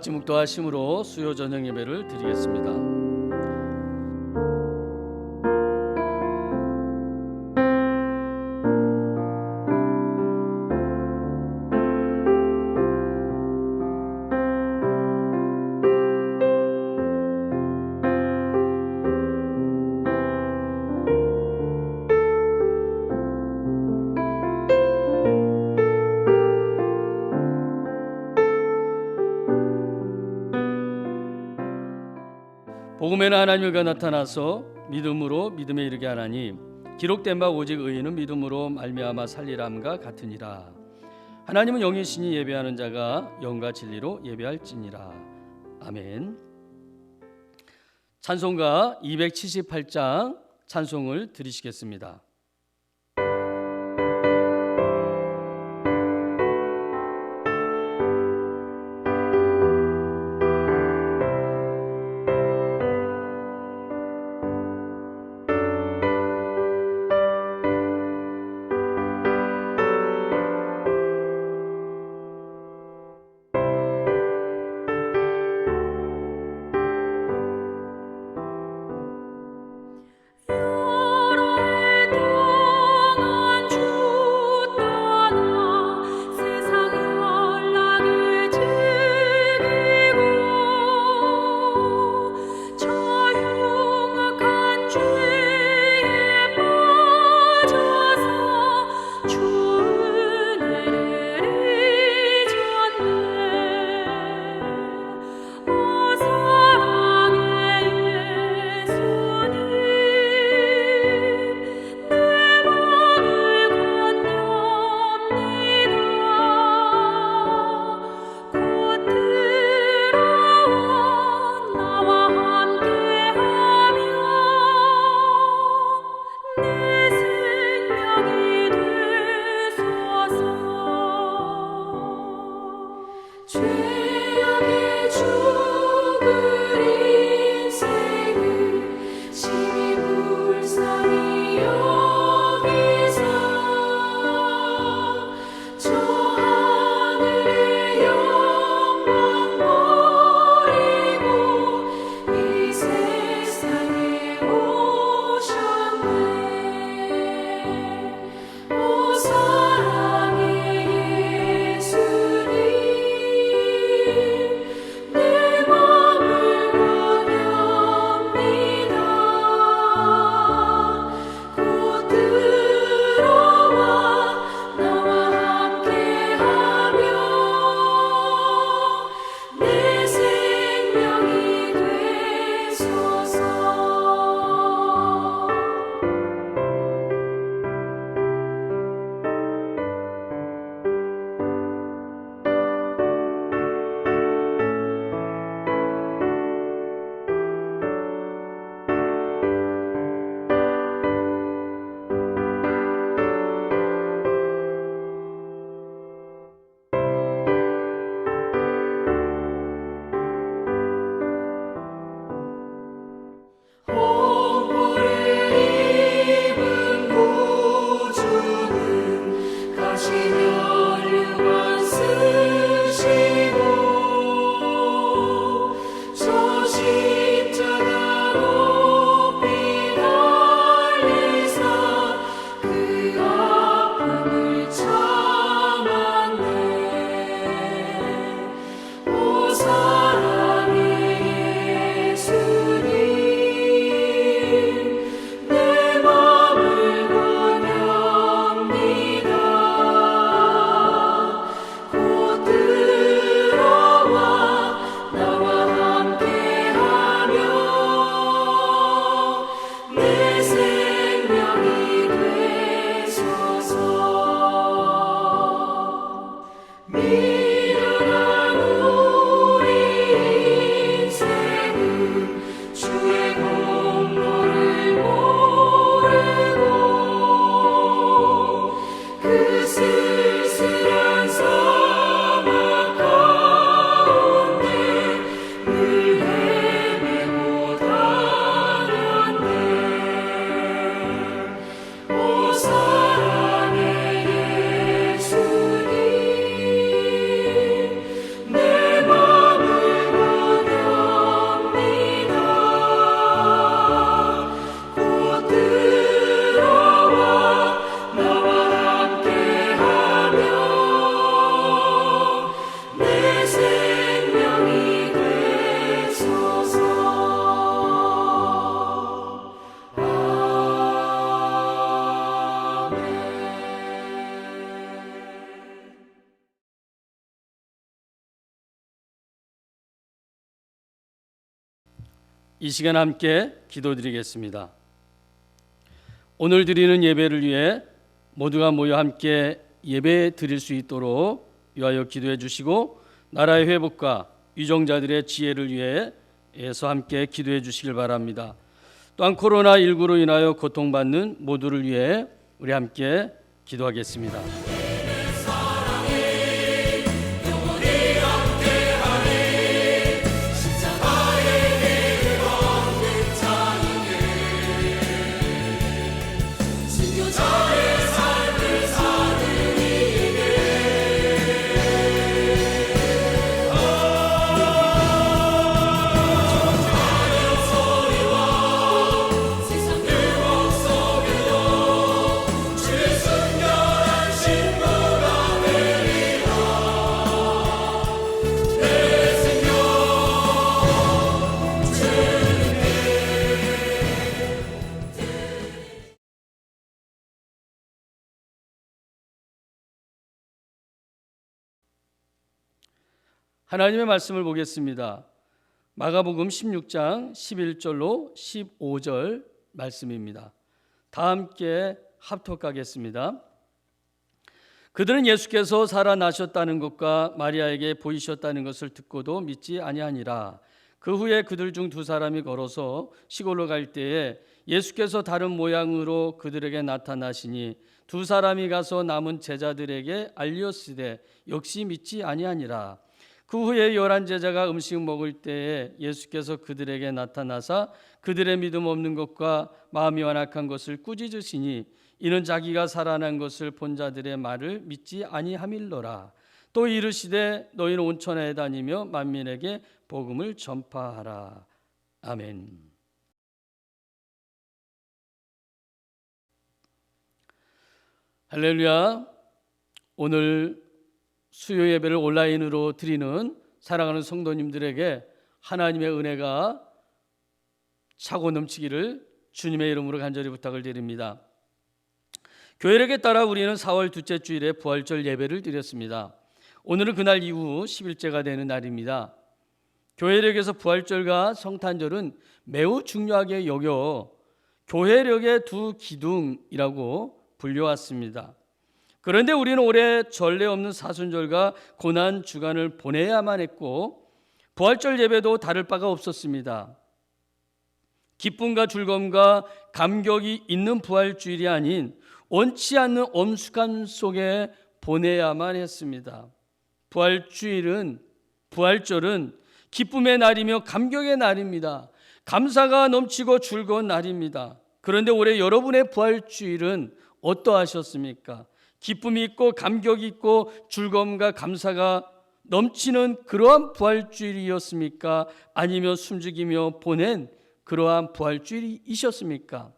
같이 묵도하심으로 수요 저녁 예배를 드리겠습니다. 복음에는 하나님과 나타나서 믿음으로 믿음에 이르게 하나니 기록된 바 오직 의인은 믿음으로 말미암아 살리람과 같으니라. 하나님은 영이시니 예배하는 자가 영과 진리로 예배할지니라. 아멘. 찬송가 278장 찬송을 드리시겠습니다. 이 시간 함께 기도드리겠습니다. 오늘 드리는 예배를 위해 모두가 모여 함께 예배 드릴 수 있도록 위하여 기도해 주시고, 나라의 회복과 유정자들의 지혜를 위해서 함께 기도해 주시길 바랍니다. 또한 코로나19로 인하여 고통받는 모두를 위해 우리 함께 기도하겠습니다. 하나님의 말씀을 보겠습니다. 마가복음 16장 11절로 15절 말씀입니다. 다 함께 합독하겠습니다. 그들은 예수께서 살아나셨다는 것과 마리아에게 보이셨다는 것을 듣고도 믿지 아니하니라. 그 후에 그들 중 두 사람이 걸어서 시골로 갈 때에 예수께서 다른 모양으로 그들에게 나타나시니 두 사람이 가서 남은 제자들에게 알리었으되 역시 믿지 아니하니라. 그 후에 11 제자가 음식 먹을 때에 예수께서 그들에게 나타나사 그들의 믿음 없는 것과 마음이 완악한 것을 꾸짖으시니 이는 자기가 살아난 것을 본 자들의 말을 믿지 아니함일러라. 또 이르시되 너희는 온 천하에 다니며 만민에게 복음을 전파하라. 아멘. 할렐루야. 오늘 수요 예배를 온라인으로 드리는 사랑하는 성도님들에게 하나님의 은혜가 차고 넘치기를 주님의 이름으로 간절히 부탁을 드립니다. 교회력에 따라 우리는 4월 둘째 주일에 부활절 예배를 드렸습니다. 오늘은 그날 이후 10일째가 되는 날입니다. 교회력에서 부활절과 성탄절은 매우 중요하게 여겨 교회력의 두 기둥이라고 불려왔습니다. 그런데 우리는 올해 전례 없는 사순절과 고난 주간을 보내야만 했고 부활절 예배도 다를 바가 없었습니다. 기쁨과 즐거움과 감격이 있는 부활주일이 아닌 원치 않는 엄숙함 속에 보내야만 했습니다. 부활절은 기쁨의 날이며 감격의 날입니다. 감사가 넘치고 즐거운 날입니다. 그런데 올해 여러분의 부활주일은 어떠하셨습니까? 기쁨이 있고 감격이 있고 즐거움과 감사가 넘치는 그러한 부활주일이었습니까? 아니면 숨죽이며 보낸 그러한 부활주일이셨습니까?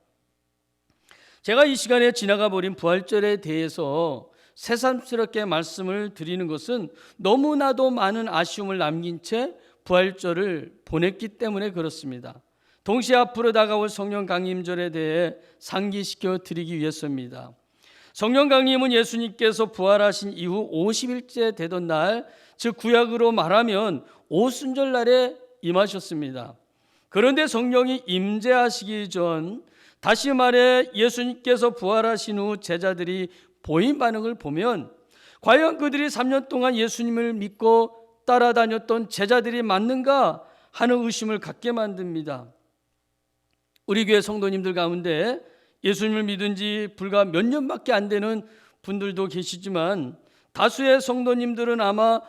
제가 이 시간에 지나가 버린 부활절에 대해서 새삼스럽게 말씀을 드리는 것은 너무나도 많은 아쉬움을 남긴 채 부활절을 보냈기 때문에 그렇습니다. 동시에 앞으로 다가올 성령 강림절에 대해 상기시켜 드리기 위해서입니다. 성령 강림은 예수님께서 부활하신 이후 50일째 되던 날, 즉 구약으로 말하면 오순절 날에 임하셨습니다. 그런데 성령이 임재하시기 전, 다시 말해 예수님께서 부활하신 후 제자들이 보인 반응을 보면 과연 그들이 3년 동안 예수님을 믿고 따라다녔던 제자들이 맞는가 하는 의심을 갖게 만듭니다. 우리 교회 성도님들 가운데 예수님을 믿은 지 불과 몇 년밖에 안 되는 분들도 계시지만 다수의 성도님들은 아마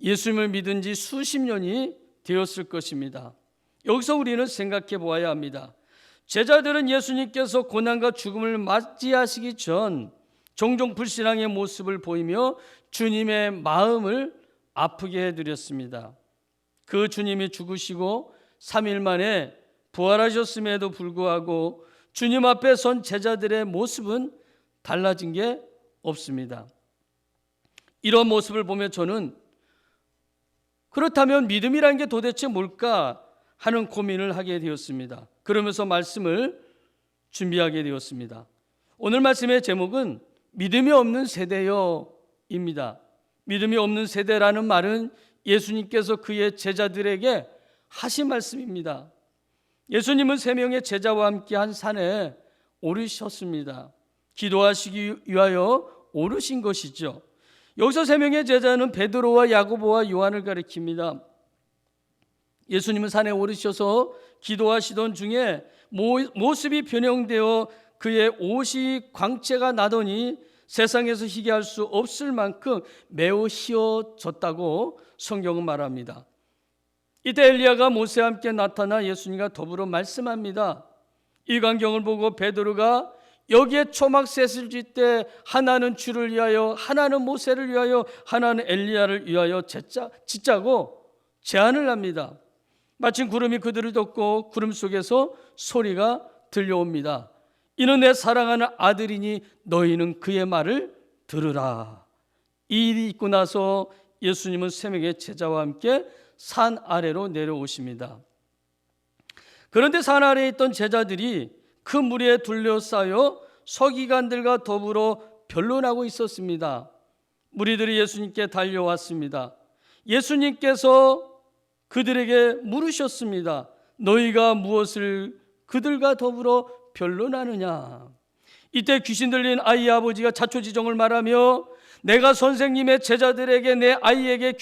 예수님을 믿은 지 수십 년이 되었을 것입니다. 여기서 우리는 생각해 보아야 합니다. 제자들은 예수님께서 고난과 죽음을 맞이하시기 전 종종 불신앙의 모습을 보이며 주님의 마음을 아프게 해드렸습니다. 그 주님이 죽으시고 3일 만에 부활하셨음에도 불구하고 주님 앞에 선 제자들의 모습은 달라진 게 없습니다. 이런 모습을 보며 저는 그렇다면 믿음이라는 게 도대체 뭘까 하는 고민을 하게 되었습니다. 그러면서 말씀을 준비하게 되었습니다. 오늘 말씀의 제목은 믿음이 없는 세대여입니다. 믿음이 없는 세대라는 말은 예수님께서 그의 제자들에게 하신 말씀입니다. 예수님은 3명의 제자와 함께 한 산에 오르셨습니다. 기도하시기 위하여 오르신 것이죠. 여기서 3명의 제자는 베드로와 야고보와 요한을 가리킵니다. 예수님은 산에 오르셔서 기도하시던 중에 모습이 변형되어 그의 옷이 광채가 나더니 세상에서 희귀할 수 없을 만큼 매우 희어졌다고 성경은 말합니다. 이때 엘리야가 모세와 함께 나타나 예수님과 더불어 말씀합니다. 이 광경을 보고 베드로가 여기에 초막셋을 짓되 하나는 주를 위하여, 하나는 모세를 위하여, 하나는 엘리야를 위하여 짓자고 제안을 합니다. 마침 구름이 그들을 덮고 구름 속에서 소리가 들려옵니다. 이는 내 사랑하는 아들이니 너희는 그의 말을 들으라. 이 일이 있고 나서 예수님은 3명의 제자와 함께 산 아래로 내려오십니다. 그런데 산 아래에 있던 제자들이 그 무리에 둘러싸여 서기관들과 더불어 변론하고 있었습니다. 무리들이 예수님께 달려왔습니다. 예수님께서 그들에게 물으셨습니다. 너희가 무엇을 그들과 더불어 변론하느냐? 이때 귀신 들린 아이의 아버지가 자초지종을 말하며 내가 선생님의 제자들에게 내 아이에게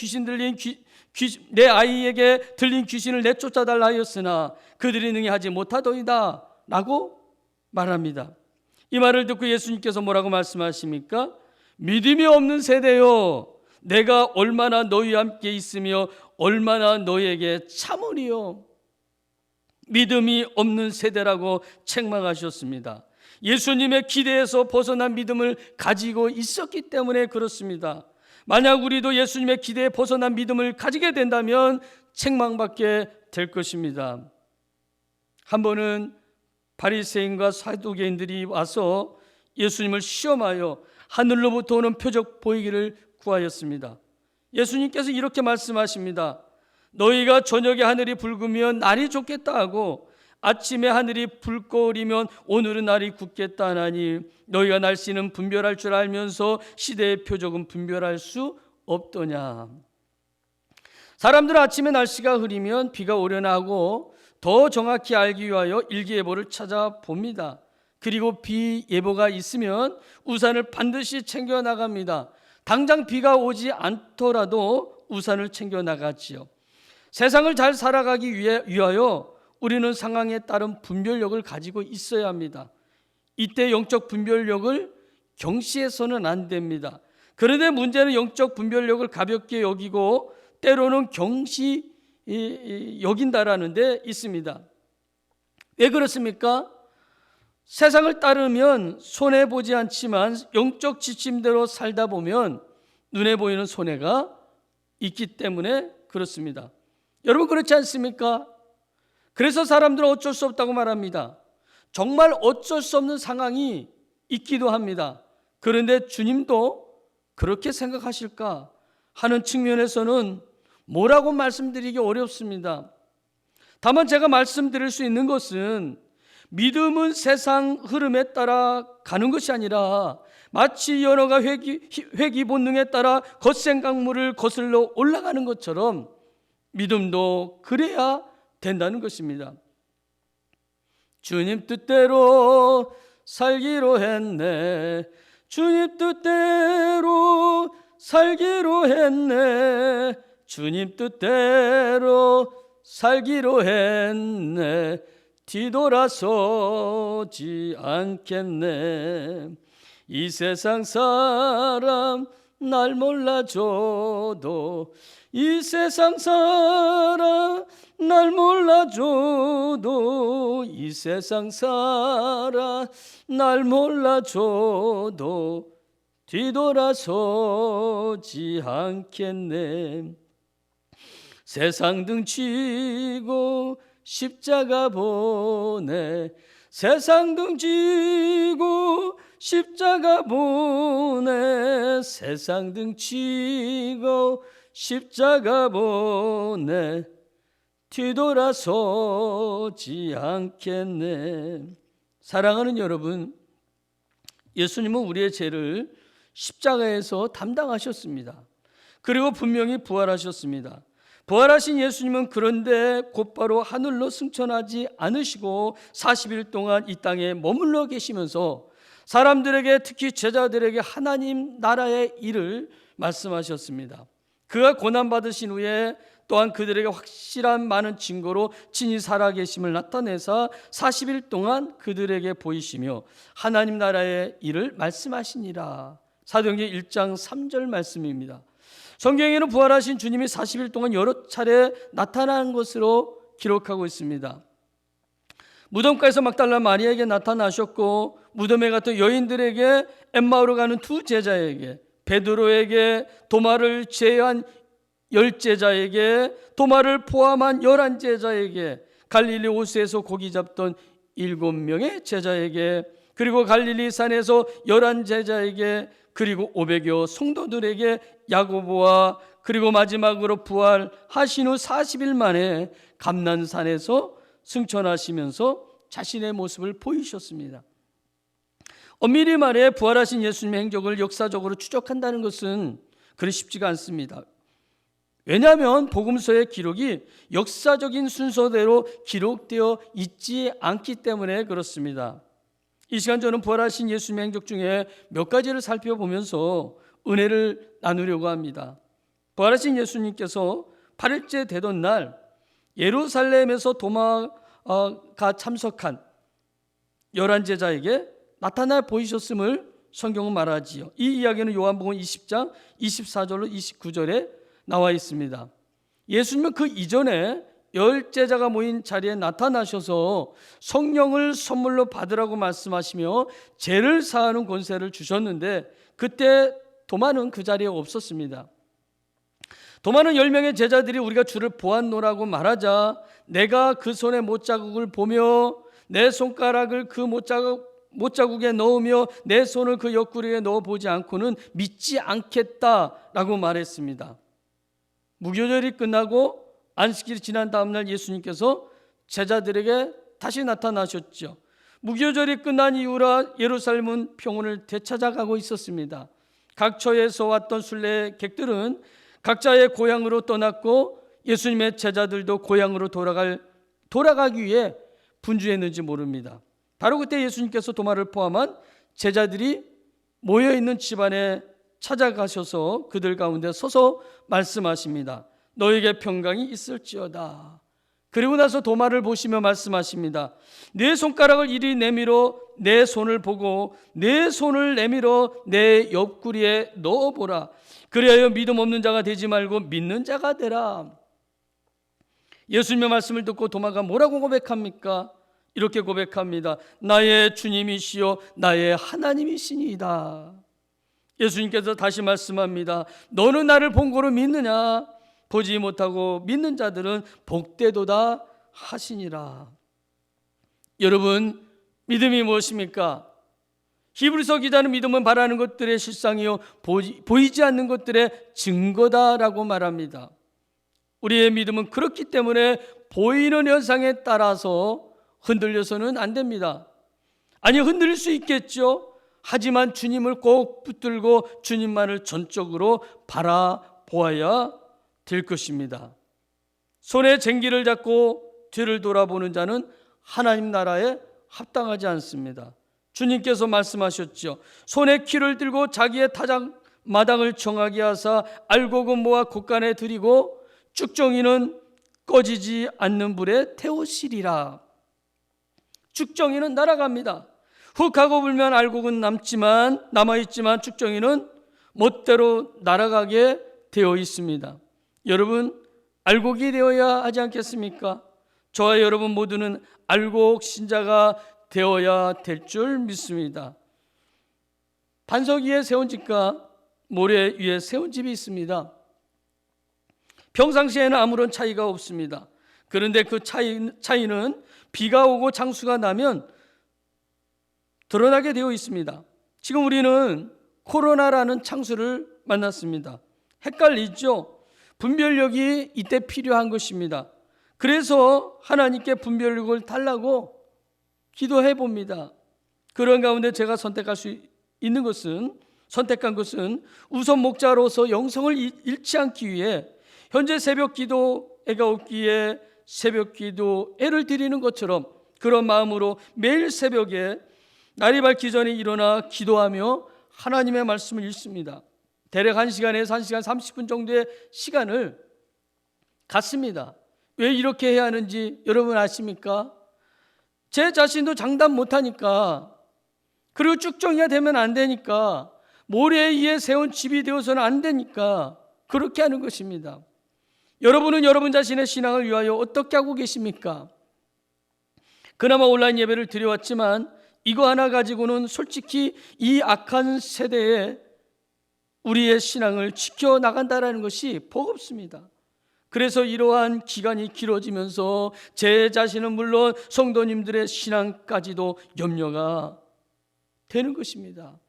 들린 귀신을 내쫓아달라 하였으나 그들이 능히 하지 못하더이다 라고 말합니다. 이 말을 듣고 예수님께서 뭐라고 말씀하십니까? 믿음이 없는 세대요, 내가 얼마나 너희와 함께 있으며 얼마나 너희에게 참으리요. 믿음이 없는 세대라고 책망하셨습니다. 예수님의 기대에서 벗어난 믿음을 가지고 있었기 때문에 그렇습니다. 만약 우리도 예수님의 기대에 벗어난 믿음을 가지게 된다면 책망받게 될 것입니다. 한 번은 바리새인과 사두개인들이 와서 예수님을 시험하여 하늘로부터 오는 표적 보이기를 구하였습니다. 예수님께서 이렇게 말씀하십니다. 너희가 저녁에 하늘이 붉으면 날이 좋겠다 하고 아침에 하늘이 붉거리면 오늘은 날이 굳겠다 하나니 너희가 날씨는 분별할 줄 알면서 시대의 표적은 분별할 수 없더냐. 사람들은 아침에 날씨가 흐리면 비가 오려나 하고 더 정확히 알기 위하여 일기예보를 찾아봅니다. 그리고 비 예보가 있으면 우산을 반드시 챙겨 나갑니다. 당장 비가 오지 않더라도 우산을 챙겨 나가지요. 세상을 잘 살아가기 위하여 우리는 상황에 따른 분별력을 가지고 있어야 합니다. 이때 영적 분별력을 경시해서는 안 됩니다. 그런데 문제는 영적 분별력을 가볍게 여기고 때로는 경시 여긴다라는 데 있습니다. 왜 그렇습니까? 세상을 따르면 손해보지 않지만 영적 지침대로 살다 보면 눈에 보이는 손해가 있기 때문에 그렇습니다. 여러분 그렇지 않습니까? 그래서 사람들은 어쩔 수 없다고 말합니다. 정말 어쩔 수 없는 상황이 있기도 합니다. 그런데 주님도 그렇게 생각하실까 하는 측면에서는 뭐라고 말씀드리기 어렵습니다. 다만 제가 말씀드릴 수 있는 것은 믿음은 세상 흐름에 따라 가는 것이 아니라 마치 연어가 회귀 본능에 따라 거센 강물을 거슬러 올라가는 것처럼 믿음도 그래야 된다는 것입니다. 주님 뜻대로 살기로 했네. 주님 뜻대로 살기로 했네. 주님 뜻대로 살기로 했네. 뒤돌아서지 않겠네. 이 세상 사람 날 몰라줘도 이 세상 사람 날 몰라줘도 이 세상 사람 날 몰라줘도 뒤돌아서지 않겠네. 세상 등치고 십자가 보내. 세상 등지고 십자가 보내. 세상 등지고 십자가 보내. 뒤돌아서지 않겠네. 사랑하는 여러분, 예수님은 우리의 죄를 십자가에서 담당하셨습니다. 그리고 분명히 부활하셨습니다. 부활하신 예수님은 그런데 곧바로 하늘로 승천하지 않으시고 40일 동안 이 땅에 머물러 계시면서 사람들에게, 특히 제자들에게 하나님 나라의 일을 말씀하셨습니다. 그가 고난받으신 후에 또한 그들에게 확실한 많은 증거로 친히 살아계심을 나타내사 40일 동안 그들에게 보이시며 하나님 나라의 일을 말씀하시니라. 사도행전 1장 3절 말씀입니다. 성경에는 부활하신 주님이 40일 동안 여러 차례 나타난 것으로 기록하고 있습니다. 무덤가에서 막달라 마리아에게 나타나셨고, 무덤에 갔던 여인들에게, 엠마오로 가는 두 제자에게, 베드로에게, 도마를 제외한 10제자에게, 도마를 포함한 11제자에게, 갈릴리 호수에서 고기 잡던 7명의 제자에게, 그리고 갈릴리 산에서 11제자에게, 그리고 500여 성도들에게, 야고보와 그리고 마지막으로 부활하신 후 40일 만에 감난산에서 승천하시면서 자신의 모습을 보이셨습니다. 엄밀히 말해 부활하신 예수님의 행적을 역사적으로 추적한다는 것은 그리 쉽지가 않습니다. 왜냐하면 복음서의 기록이 역사적인 순서대로 기록되어 있지 않기 때문에 그렇습니다. 이 시간 저는 부활하신 예수님의 행적 중에 몇 가지를 살펴보면서 은혜를 나누려고 합니다. 부활하신 예수님께서 8일째 되던 날 예루살렘에서 도마가 참석한 11제자에게 나타나 보이셨음을 성경은 말하지요. 이 이야기는 요한복음 20장 24절로 29절에 나와 있습니다. 예수님은 그 이전에 10제자가 모인 자리에 나타나셔서 성령을 선물로 받으라고 말씀하시며 죄를 사하는 권세를 주셨는데, 그때 도마는 그 자리에 없었습니다. 도마는 10명의 제자들이 우리가 주를 보았노라고 말하자, 내가 그 손에 못자국을 보며 내 손가락을 그 못자국에 넣으며 내 손을 그 옆구리에 넣어보지 않고는 믿지 않겠다라고 말했습니다. 무교절이 끝나고 안식일이 지난 다음 날 예수님께서 제자들에게 다시 나타나셨죠. 무교절이 끝난 이후라 예루살렘은 평온을 되찾아가고 있었습니다. 각처에서 왔던 순례객들은 각자의 고향으로 떠났고 예수님의 제자들도 고향으로 돌아가기 위해 분주했는지 모릅니다. 바로 그때 예수님께서 도마를 포함한 제자들이 모여있는 집안에 찾아가셔서 그들 가운데 서서 말씀하십니다. 너에게 평강이 있을지어다. 그리고 나서 도마를 보시며 말씀하십니다. 내 손가락을 이리 내밀어 내 손을 보고 내 손을 내밀어 내 옆구리에 넣어보라. 그리하여 믿음 없는 자가 되지 말고 믿는 자가 되라. 예수님의 말씀을 듣고 도마가 뭐라고 고백합니까? 이렇게 고백합니다. 나의 주님이시요 나의 하나님이시니이다. 예수님께서 다시 말씀합니다. 너는 나를 본고로 믿느냐? 보지 못하고 믿는 자들은 복되도다 하시니라. 여러분, 믿음이 무엇입니까? 히브리서 기자는 믿음은 바라는 것들의 실상이요 보이지 않는 것들의 증거다라고 말합니다. 우리의 믿음은 그렇기 때문에 보이는 현상에 따라서 흔들려서는 안 됩니다. 아니, 흔들릴 수 있겠죠. 하지만 주님을 꼭 붙들고 주님만을 전적으로 바라보아야 될 것입니다. 손에 쟁기를 잡고 뒤를 돌아보는 자는 하나님 나라에 합당하지 않습니다. 주님께서 말씀하셨죠. 손에 키를 들고 자기의 마당을 정하게 하사 알곡은 모아 곳간에 들이고 쭉정이는 꺼지지 않는 불에 태우시리라. 쭉정이는 날아갑니다. 훅 하고 불면 알곡은 남아있지만 쭉정이는 멋대로 날아가게 되어 있습니다. 여러분, 알곡이 되어야 하지 않겠습니까? 저와 여러분 모두는 알곡 신자가 되어야 될 줄 믿습니다. 반석 위에 세운 집과 모래 위에 세운 집이 있습니다. 평상시에는 아무런 차이가 없습니다. 그런데 그 차이는 비가 오고 장수가 나면 드러나게 되어 있습니다. 지금 우리는 코로나라는 창수를 만났습니다. 헷갈리죠? 분별력이 이때 필요한 것입니다. 그래서 하나님께 분별력을 달라고 기도해 봅니다. 그런 가운데 제가 선택한 것은 우선 목자로서 영성을 잃지 않기 위해 현재 새벽 기도회가 없기에 새벽 기도회를 드리는 것처럼 그런 마음으로 매일 새벽에 날이 밝기 전에 일어나 기도하며 하나님의 말씀을 읽습니다. 대략 1시간에서 1시간 30분 정도의 시간을 갖습니다. 왜 이렇게 해야 하는지 여러분 아십니까? 제 자신도 장담 못하니까, 그리고 쭉정이가 되면 안 되니까, 모래 위에 세운 집이 되어서는 안 되니까 그렇게 하는 것입니다. 여러분은 여러분 자신의 신앙을 위하여 어떻게 하고 계십니까? 그나마 온라인 예배를 드려왔지만 이거 하나 가지고는 솔직히 이 악한 세대에 우리의 신앙을 지켜나간다는 것이 버겁습니다. 그래서 이러한 기간이 길어지면서 제 자신은 물론 성도님들의 신앙까지도 염려가 되는 것입니다.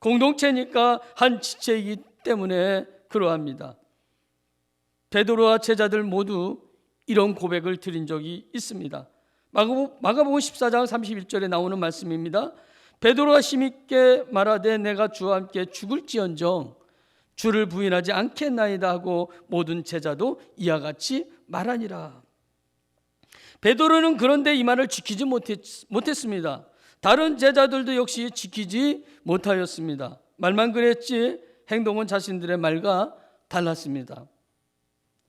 공동체니까 한 지체이기 때문에 그러합니다. 베드로와 제자들 모두 이런 고백을 드린 적이 있습니다. 마가복음 14장 31절에 나오는 말씀입니다. 베드로가 힘있게 말하되 내가 주와 함께 죽을지언정 주를 부인하지 않겠나이다 하고 모든 제자도 이와 같이 말하니라. 베드로는 그런데 이 말을 지키지 못했습니다. 다른 제자들도 역시 지키지 못하였습니다. 말만 그랬지 행동은 자신들의 말과 달랐습니다.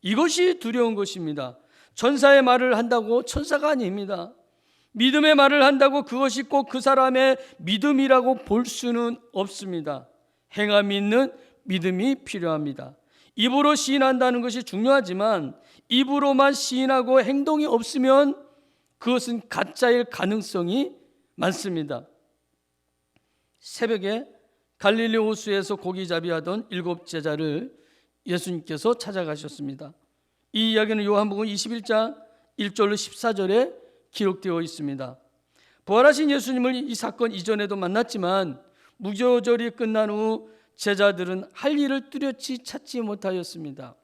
이것이 두려운 것입니다. 천사의 말을 한다고 천사가 아닙니다. 믿음의 말을 한다고 그것이 꼭 그 사람의 믿음이라고 볼 수는 없습니다. 행함이 있는 믿음이 필요합니다. 입으로 시인한다는 것이 중요하지만 입으로만 시인하고 행동이 없으면 그것은 가짜일 가능성이 많습니다. 새벽에 갈릴리 호수에서 고기잡이 하던 7 제자를 예수님께서 찾아가셨습니다. 이 이야기는 요한복음 21장 1절로 14절에 기록되어 있습니다. 부활하신 예수님을 이 사건 이전에도 만났지만 무교절이 끝난 후 제자들은 할 일을 뚜렷이 찾지 못하였습니다.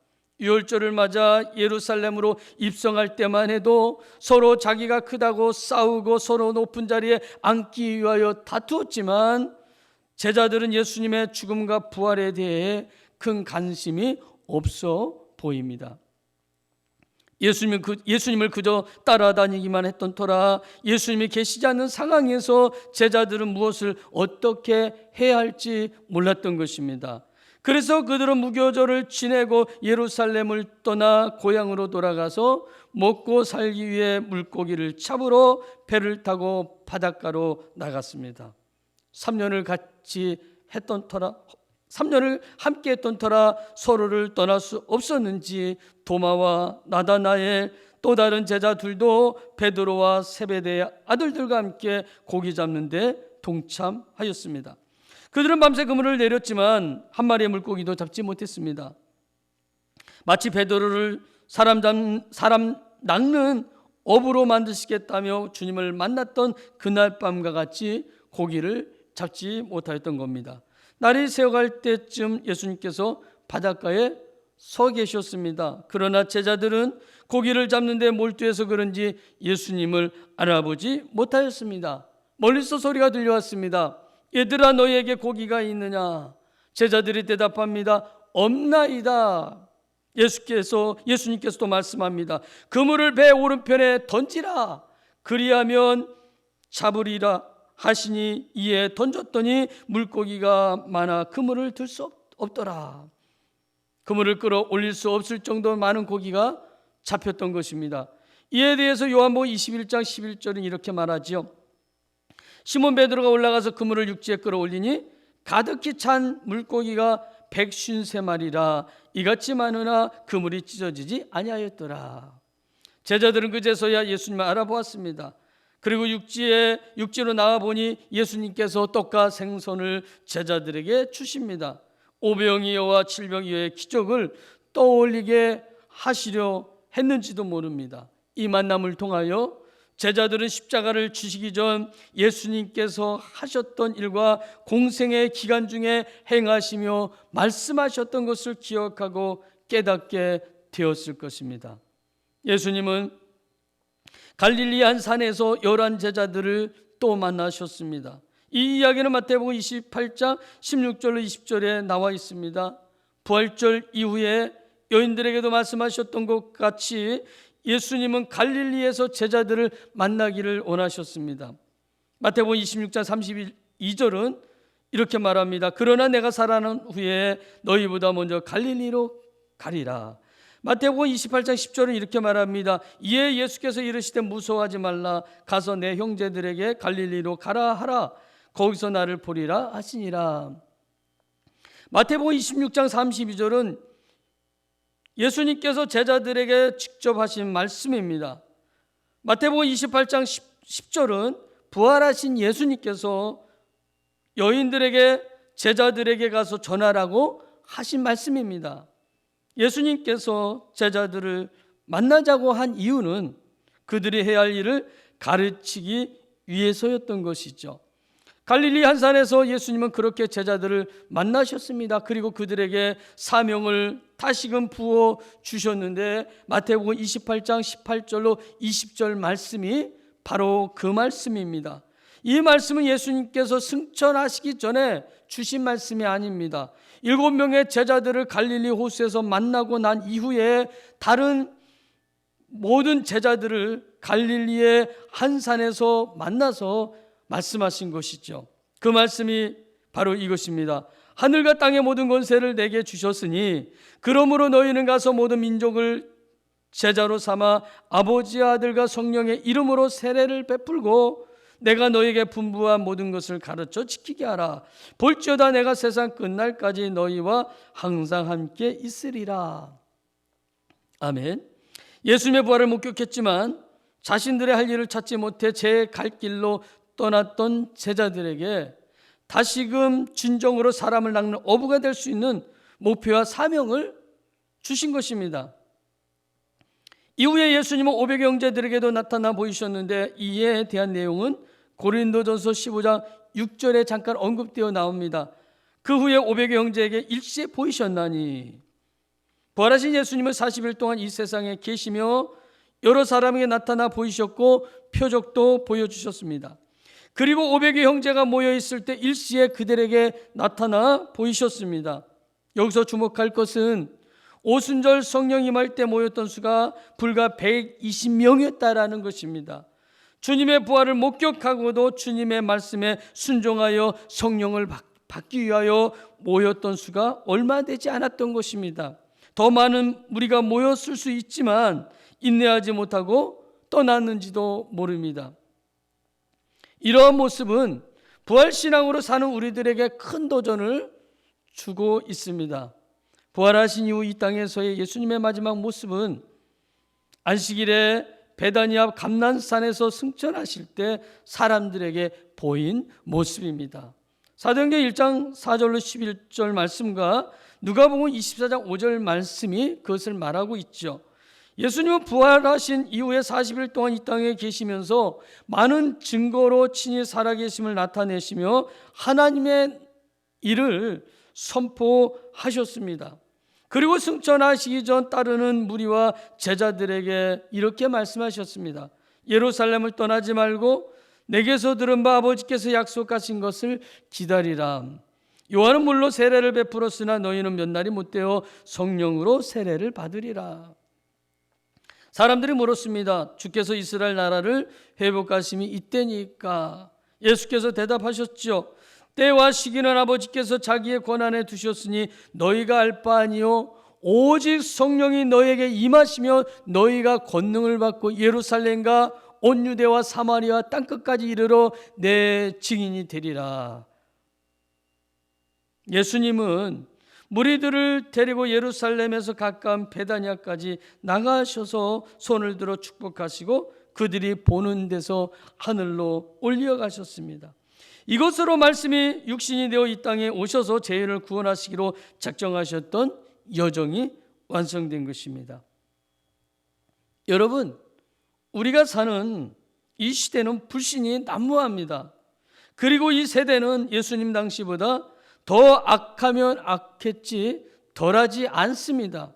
유월절을 맞아 예루살렘으로 입성할 때만 해도 서로 자기가 크다고 싸우고 서로 높은 자리에 앉기 위하여 다투었지만 제자들은 예수님의 죽음과 부활에 대해 큰 관심이 없어 보입니다. 예수님을 그저 따라다니기만 했던 터라 예수님이 계시지 않는 상황에서 제자들은 무엇을 어떻게 해야 할지 몰랐던 것입니다. 그래서 그들은 무교절을 지내고 예루살렘을 떠나 고향으로 돌아가서 먹고 살기 위해 물고기를 잡으러 배를 타고 바닷가로 나갔습니다. 3년을 함께 했던 터라 서로를 떠날 수 없었는지 도마와 나다나엘 또 다른 제자들도 베드로와 세베대의 아들들과 함께 고기 잡는 데 동참하였습니다. 그들은 밤새 그물을 내렸지만 한 마리의 물고기도 잡지 못했습니다. 마치 베드로를 사람 낚는 어부로 만드시겠다며 주님을 만났던 그날 밤과 같이 고기를 잡지 못하였던 겁니다. 날이 새어갈 때쯤 예수님께서 바닷가에 서 계셨습니다. 그러나 제자들은 고기를 잡는 데 몰두해서 그런지 예수님을 알아보지 못하였습니다. 멀리서 소리가 들려왔습니다. 얘들아 너희에게 고기가 있느냐? 제자들이 대답합니다. 없나이다. 예수님께서 또 말씀합니다. 그물을 배 오른편에 던지라. 그리하면 잡으리라 하시니 이에 던졌더니 물고기가 많아 그물을 들 수 없더라. 그물을 끌어올릴 수 없을 정도로 많은 고기가 잡혔던 것입니다. 이에 대해서 요한복음 21장 11절은 이렇게 말하지요. 시몬 베드로가 올라가서 그물을 육지에 끌어올리니 가득히 찬 물고기가 153마리라 이같이 많으나 그물이 찢어지지 아니하였더라. 제자들은 그제서야 예수님을 알아보았습니다. 그리고 육지로 나와보니 예수님께서 떡과 생선을 제자들에게 주십니다. 5병이어와 7병이어의 기적을 떠올리게 하시려 했는지도 모릅니다. 이 만남을 통하여 제자들은 십자가를 지시기 전 예수님께서 하셨던 일과 공생의 기간 중에 행하시며 말씀하셨던 것을 기억하고 깨닫게 되었을 것입니다. 예수님은 갈릴리 한 산에서 11 제자들을 또 만나셨습니다. 이 이야기는 마태복음 28장 16절로 20절에 나와 있습니다. 부활절 이후에 여인들에게도 말씀하셨던 것 같이 예수님은 갈릴리에서 제자들을 만나기를 원하셨습니다. 마태복음 26장 32절은 이렇게 말합니다. 그러나 내가 살아난 후에 너희보다 먼저 갈릴리로 가리라. 마태복음 28장 10절은 이렇게 말합니다. 이에 예수께서 이르시되 무서워하지 말라. 가서 내 형제들에게 갈릴리로 가라 하라. 거기서 나를 보리라 하시니라. 마태복음 26장 32절은 예수님께서 제자들에게 직접 하신 말씀입니다. 마태복음 28장 10절은 부활하신 예수님께서 여인들에게 제자들에게 가서 전하라고 하신 말씀입니다. 예수님께서 제자들을 만나자고 한 이유는 그들이 해야 할 일을 가르치기 위해서였던 것이죠. 갈릴리 한 산에서 예수님은 그렇게 제자들을 만나셨습니다. 그리고 그들에게 사명을 다시금 부어 주셨는데 마태복음 28장 18절로 20절 말씀이 바로 그 말씀입니다. 이 말씀은 예수님께서 승천하시기 전에 주신 말씀이 아닙니다. 7명의 제자들을 갈릴리 호수에서 만나고 난 이후에 다른 모든 제자들을 갈릴리의 한 산에서 만나서 말씀하신 것이죠. 그 말씀이 바로 이것입니다. 하늘과 땅의 모든 권세를 내게 주셨으니 그러므로 너희는 가서 모든 민족을 제자로 삼아 아버지와 아들과 성령의 이름으로 세례를 베풀고 내가 너희에게 분부한 모든 것을 가르쳐 지키게 하라. 볼지어다 내가 세상 끝날까지 너희와 항상 함께 있으리라. 아멘. 예수님의 부활을 목격했지만 자신들의 할 일을 찾지 못해 제 갈 길로 떠났던 제자들에게 다시금 진정으로 사람을 낚는 어부가 될 수 있는 목표와 사명을 주신 것입니다. 이후에 예수님은 500의 형제들에게도 나타나 보이셨는데 이에 대한 내용은 고린도전서 15장 6절에 잠깐 언급되어 나옵니다. 그 후에 500의 형제에게 일시에 보이셨나니. 부활하신 예수님은 40일 동안 이 세상에 계시며 여러 사람에게 나타나 보이셨고 표적도 보여주셨습니다. 그리고 500의 형제가 모여 있을 때 일시에 그들에게 나타나 보이셨습니다. 여기서 주목할 것은 오순절 성령 임할 때 모였던 수가 불과 120명이었다라는 것입니다. 주님의 부활을 목격하고도 주님의 말씀에 순종하여 성령을 받기 위하여 모였던 수가 얼마 되지 않았던 것입니다. 더 많은 무리가 모였을 수 있지만 인내하지 못하고 떠났는지도 모릅니다. 이러한 모습은 부활신앙으로 사는 우리들에게 큰 도전을 주고 있습니다. 부활하신 이후 이 땅에서의 예수님의 마지막 모습은 안식일에 베다니 앞 감난산에서 승천하실 때 사람들에게 보인 모습입니다. 사도행전 1장 4절로 11절 말씀과 누가복음 24장 5절 말씀이 그것을 말하고 있죠. 예수님은 부활하신 이후에 40일 동안 이 땅에 계시면서 많은 증거로 친히 살아계심을 나타내시며 하나님의 일을 선포하셨습니다. 그리고 승천하시기 전 따르는 무리와 제자들에게 이렇게 말씀하셨습니다. 예루살렘을 떠나지 말고 내게서 들은 바 아버지께서 약속하신 것을 기다리라. 요한은 물로 세례를 베풀었으나 너희는 몇 날이 못되어 성령으로 세례를 받으리라. 사람들이 물었습니다. 주께서 이스라엘 나라를 회복하심이 이때니까? 예수께서 대답하셨죠. 때와 시기는 아버지께서 자기의 권한에 두셨으니 너희가 알 바 아니요 오직 성령이 너희에게 임하시며 너희가 권능을 받고 예루살렘과 온 유대와 사마리아 땅끝까지 이르러 내 증인이 되리라. 예수님은 무리들을 데리고 예루살렘에서 가까운 베다니아까지 나가셔서 손을 들어 축복하시고 그들이 보는 데서 하늘로 올려가셨습니다. 이것으로 말씀이 육신이 되어 이 땅에 오셔서 죄인을 구원하시기로 작정하셨던 여정이 완성된 것입니다. 여러분, 우리가 사는 이 시대는 불신이 난무합니다. 그리고 이 세대는 예수님 당시보다 더 악하면 악했지 덜하지 않습니다.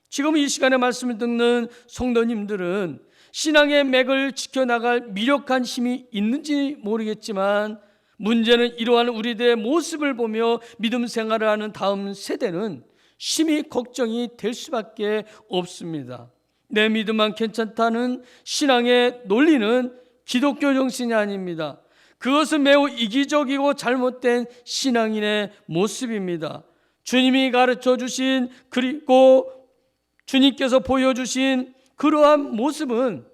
지금 이 시간에 말씀을 듣는 성도님들은 신앙의 맥을 지켜나갈 미력한 힘이 있는지 모르겠지만 문제는 이러한 우리들의 모습을 보며 믿음 생활을 하는 다음 세대는 심히 걱정이 될 수밖에 없습니다. 내 믿음만 괜찮다는 신앙의 논리는 기독교 정신이 아닙니다. 그것은 매우 이기적이고 잘못된 신앙인의 모습입니다. 주님이 가르쳐 주신, 그리고 주님께서 보여주신 그러한 모습은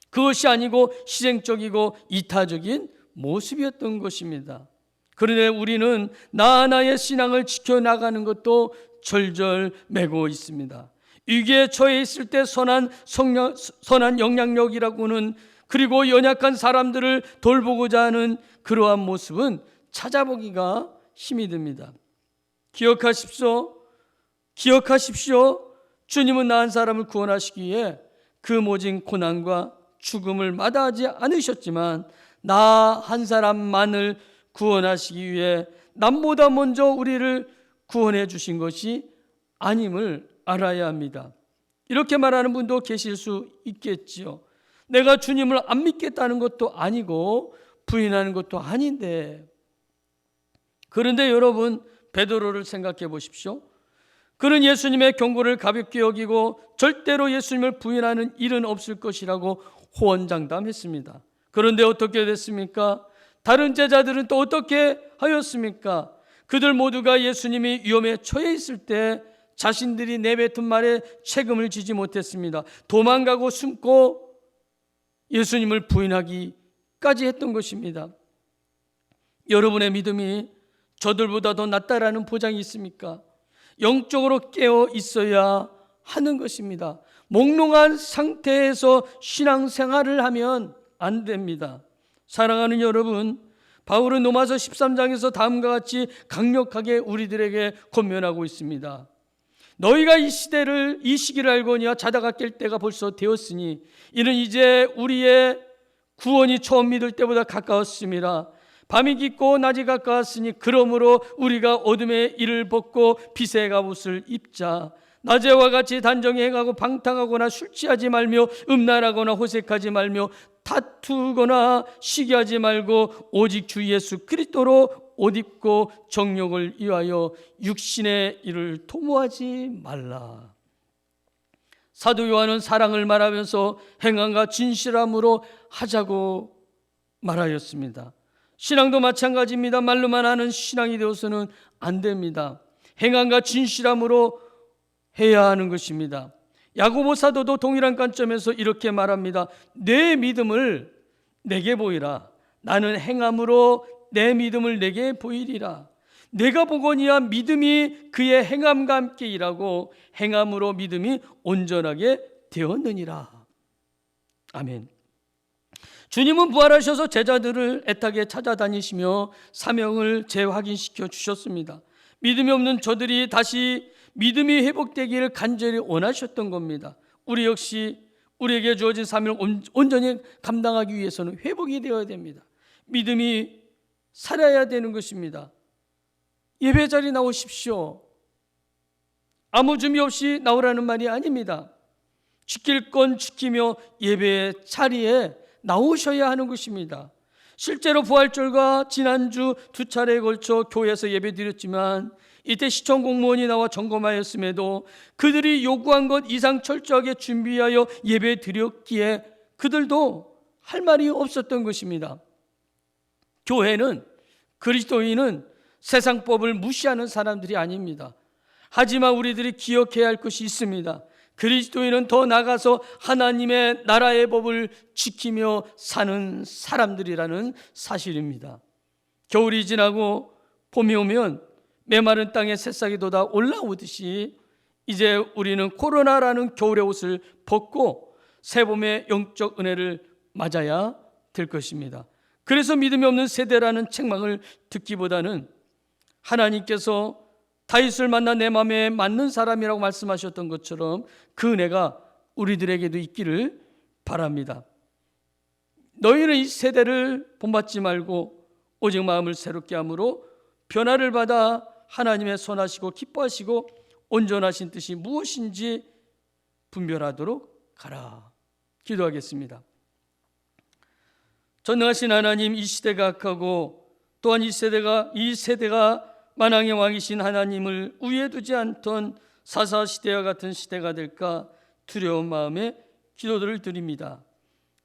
그것이 아니고 희생적이고 이타적인 모습이었던 것입니다. 그런데 우리는 나 하나의 신앙을 지켜나가는 것도 절절매고 있습니다. 위기에 처해 있을 때 선한 영향력이라고는, 그리고 연약한 사람들을 돌보고자 하는 그러한 모습은 찾아보기가 힘이 듭니다. 기억하십시오. 주님은 나 한 사람을 구원하시기 위해 그 모진 고난과 죽음을 마다하지 않으셨지만 나 한 사람만을 구원하시기 위해 남보다 먼저 우리를 구원해 주신 것이 아님을 알아야 합니다. 이렇게 말하는 분도 계실 수 있겠지요. 내가 주님을 안 믿겠다는 것도 아니고 부인하는 것도 아닌데, 그런데 여러분, 베드로를 생각해 보십시오. 그는 예수님의 경고를 가볍게 여기고 절대로 예수님을 부인하는 일은 없을 것이라고 호언장담했습니다. 그런데 어떻게 됐습니까? 다른 제자들은 또 어떻게 하였습니까? 그들 모두가 예수님이 위험에 처해 있을 때 자신들이 내뱉은 말에 책임을 지지 못했습니다. 도망가고 숨고 예수님을 부인하기까지 했던 것입니다. 여러분의 믿음이 저들보다 더 낫다라는 보장이 있습니까? 영적으로 깨어 있어야 하는 것입니다. 몽롱한 상태에서 신앙생활을 하면 안 됩니다. 사랑하는 여러분, 바울은 로마서 13장에서 다음과 같이 강력하게 우리들에게 권면하고 있습니다. 너희가 이 시기를 알거니와 자다가 깰 때가 벌써 되었으니 이는 이제 우리의 구원이 처음 믿을 때보다 가까웠습니다. 밤이 깊고 낮이 가까웠으니 그러므로 우리가 어둠의 이를 벗고 빛의 갑옷을 입자. 낮에와 같이 단정히 행하고 방탕하거나 술 취하지 말며 음란하거나 호색하지 말며 다투거나 시기하지 말고 오직 주 예수 그리스도로 옷 입고 정욕을 위하여 육신의 일을 도모하지 말라. 사도 요한은 사랑을 말하면서 행함과 진실함으로 하자고 말하였습니다. 신앙도 마찬가지입니다. 말로만 하는 신앙이 되어서는 안 됩니다. 행함과 진실함으로 해야 하는 것입니다. 야고보 사도도 동일한 관점에서 이렇게 말합니다. 내 믿음을 내게 보이라. 나는 행함으로 내 믿음을 내게 보이리라. 내가 보거니와 믿음이 그의 행함과 함께 일하고 행함으로 믿음이 온전하게 되었느니라. 아멘. 주님은 부활하셔서 제자들을 애타게 찾아다니시며 사명을 재확인시켜 주셨습니다. 믿음이 없는 저들이 다시 믿음이 회복되기를 간절히 원하셨던 겁니다. 우리 역시 우리에게 주어진 사명을 온전히 감당하기 위해서는 회복이 되어야 됩니다. 믿음이 살아야 되는 것입니다. 예배 자리 나오십시오. 아무 준비 없이 나오라는 말이 아닙니다. 지킬 건 지키며 예배 자리에 나오셔야 하는 것입니다. 실제로 부활절과 지난주 두 차례에 걸쳐 교회에서 예배 드렸지만 이때 시청 공무원이 나와 점검하였음에도 그들이 요구한 것 이상 철저하게 준비하여 예배 드렸기에 그들도 할 말이 없었던 것입니다. 교회는, 그리스도인은 세상법을 무시하는 사람들이 아닙니다. 하지만 우리들이 기억해야 할 것이 있습니다. 그리스도인은 더 나아가서 하나님의 나라의 법을 지키며 사는 사람들이라는 사실입니다. 겨울이 지나고 봄이 오면 메마른 땅에 새싹이 돋아 올라오듯이 이제 우리는 코로나라는 겨울의 옷을 벗고 새봄의 영적 은혜를 맞아야 될 것입니다. 그래서 믿음이 없는 세대라는 책망을 듣기보다는 하나님께서 다윗을 만나 내 마음에 맞는 사람이라고 말씀하셨던 것처럼 그 은혜가 우리들에게도 있기를 바랍니다. 너희는 이 세대를 본받지 말고 오직 마음을 새롭게 함으로 변화를 받아 하나님의 선하시고 기뻐하시고 온전하신 뜻이 무엇인지 분별하도록 가라. 기도하겠습니다. 전능하신 하나님, 이 시대가 악하고 또한 이 세대가 만왕의 왕이신 하나님을 우위에 두지 않던 사사시대와 같은 시대가 될까 두려운 마음에 기도들을 드립니다.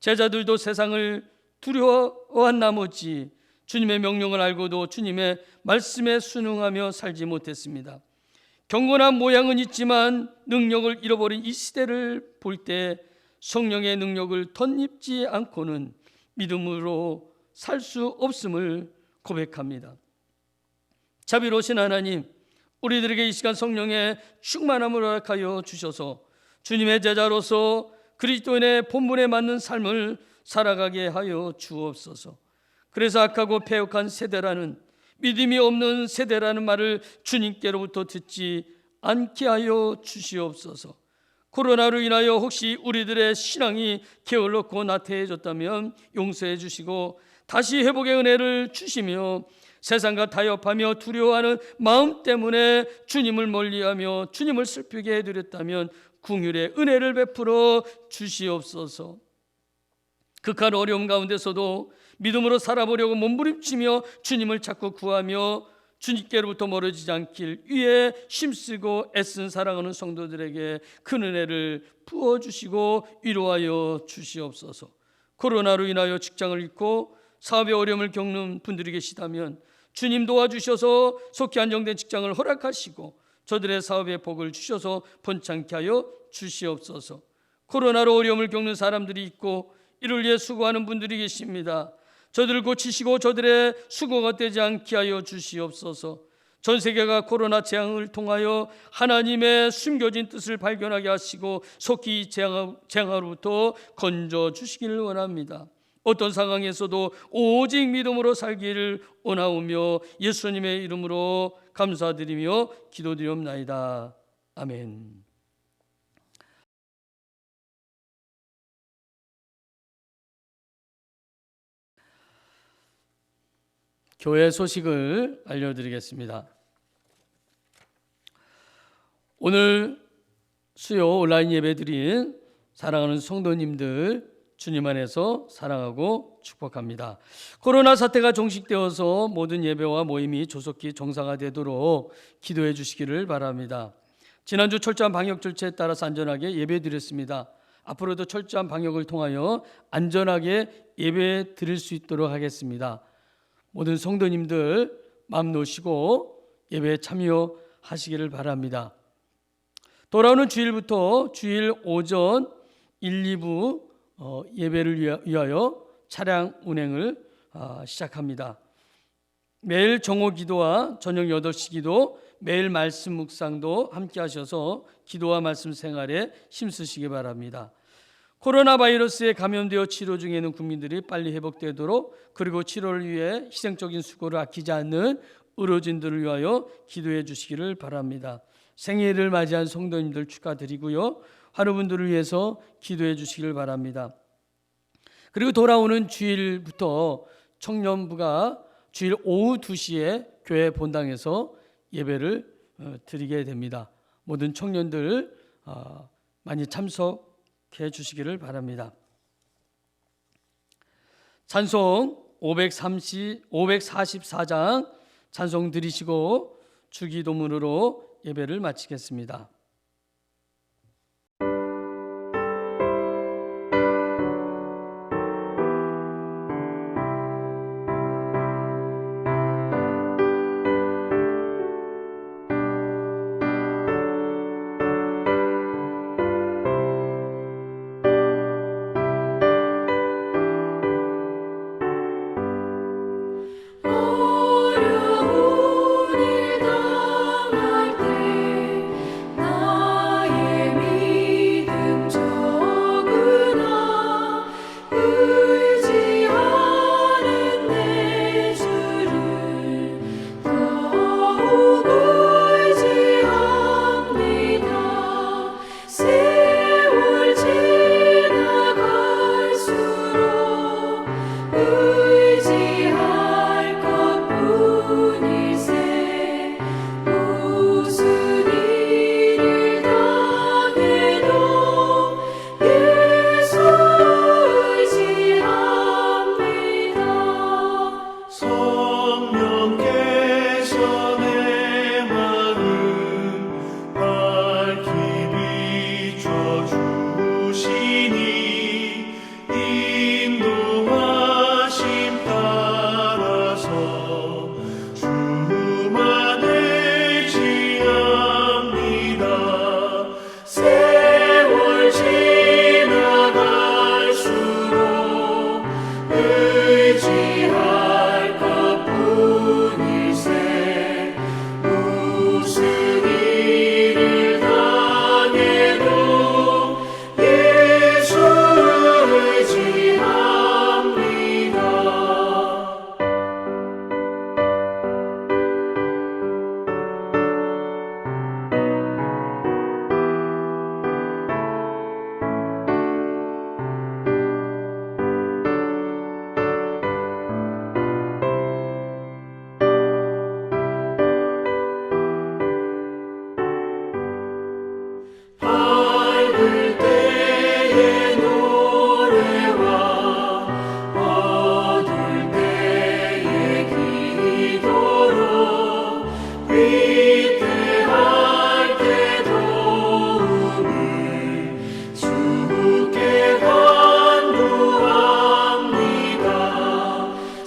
제자들도 세상을 두려워한 나머지 주님의 명령을 알고도 주님의 말씀에 순응하며 살지 못했습니다. 경건한 모양은 있지만 능력을 잃어버린 이 시대를 볼 때 성령의 능력을 덧입지 않고는 믿음으로 살 수 없음을 고백합니다. 자비로우신 하나님, 우리들에게 이 시간 성령의 충만함을 허락하여 주셔서 주님의 제자로서 그리스도인의 본분에 맞는 삶을 살아가게 하여 주옵소서. 그래서 악하고 패역한 세대라는, 믿음이 없는 세대라는 말을 주님께로부터 듣지 않게 하여 주시옵소서. 코로나로 인하여 혹시 우리들의 신앙이 게을렀고 나태해졌다면 용서해 주시고 다시 회복의 은혜를 주시며 세상과 타협하며 두려워하는 마음 때문에 주님을 멀리하며 주님을 슬프게 해드렸다면 긍휼의 은혜를 베풀어 주시옵소서. 극한 어려움 가운데서도 믿음으로 살아보려고 몸부림치며 주님을 자꾸 구하며 주님께로부터 멀어지지 않길 위해 힘쓰고 애쓴 사랑하는 성도들에게 큰 은혜를 부어주시고 위로하여 주시옵소서. 코로나로 인하여 직장을 잃고 사업의 어려움을 겪는 분들이 계시다면 주님 도와주셔서 속히 안정된 직장을 허락하시고 저들의 사업에 복을 주셔서 번창케 하여 주시옵소서. 코로나로 어려움을 겪는 사람들이 있고 이를 위해 수고하는 분들이 계십니다. 저들을 고치시고 저들의 수고가 되지 않게 하여 주시옵소서. 전 세계가 코로나 재앙을 통하여 하나님의 숨겨진 뜻을 발견하게 하시고 속히 이 재앙으로부터 건져 주시기를 원합니다. 어떤 상황에서도 오직 믿음으로 살기를 원하오며 예수님의 이름으로 감사드리며 기도드리옵나이다. 아멘. 교회 소식을 알려드리겠습니다. 오늘 수요 온라인 예배드린 사랑하는 성도님들 주님 안에서 사랑하고 축복합니다. 코로나 사태가 종식되어서 모든 예배와 모임이 조속히 정상화되도록 기도해 주시기를 바랍니다. 지난주 철저한 방역 절차에 따라서 안전하게 예배드렸습니다. 앞으로도 철저한 방역을 통하여 안전하게 예배 드릴 수 있도록 하겠습니다. 모든 성도님들 마음 놓으시고 예배에 참여하시기를 바랍니다. 돌아오는 주일부터 주일 오전 1, 2부 예배를 위하여 차량 운행을 시작합니다. 매일 정오 기도와 저녁 8시 기도, 매일 말씀 묵상도 함께 하셔서 기도와 말씀 생활에 힘쓰시기 바랍니다. 코로나 바이러스에 감염되어 치료 중에 있는 국민들이 빨리 회복되도록, 그리고 치료를 위해 희생적인 수고를 아끼지 않는 의료진들을 위하여 기도해 주시기를 바랍니다. 생일을 맞이한 성도님들 축하드리고요. 환우분들을 위해서 기도해 주시기를 바랍니다. 그리고 돌아오는 주일부터 청년부가 주일 오후 2시에 교회 본당에서 예배를 드리게 됩니다. 모든 청년들 많이 참석해 주시기를 바랍니다. 찬송 544장 찬송 드리시고 주기도문으로 예배를 마치겠습니다. 성령께서 내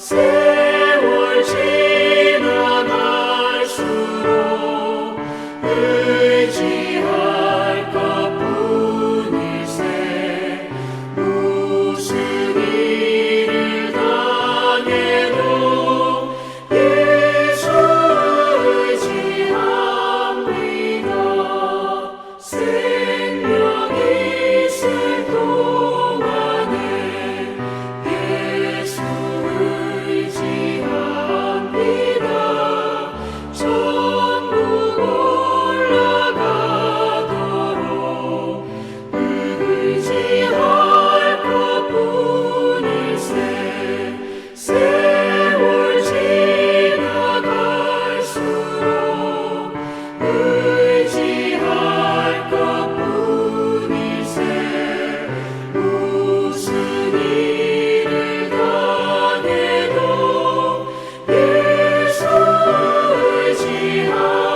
세월 지나갈수록 의지할 것뿐일세. 무슨 일을 당해도 예수 의지합니다. 생명 있을 동안에 예수 의지합니다. 천국 올라가도록 의지할 것뿐일세. 세월 지나갈수록 의지할 것뿐일세. 무슨 일을 당해도 예수 의지합니다.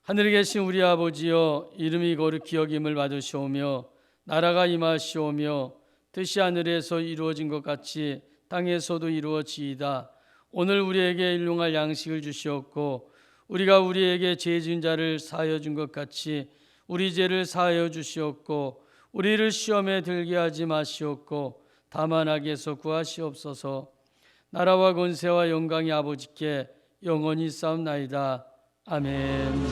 하늘에 계신 우리 아버지여, 이름이 거룩히 여김을 받으시오며 나라가 임하시오며 뜻이 하늘에서 이루어진 것 같이 땅에서도 이루어지이다. 오늘 우리에게 일용할 양식을 주시옵고 우리가 우리에게 죄 지은 자를 사하여 준 것 같이 우리 죄를 사하여 주시옵고 우리를 시험에 들게 하지 마시옵고 다만 악에서 구하시옵소서. 나라와 권세와 영광이 아버지께 영원히 싸움나이다. 아멘.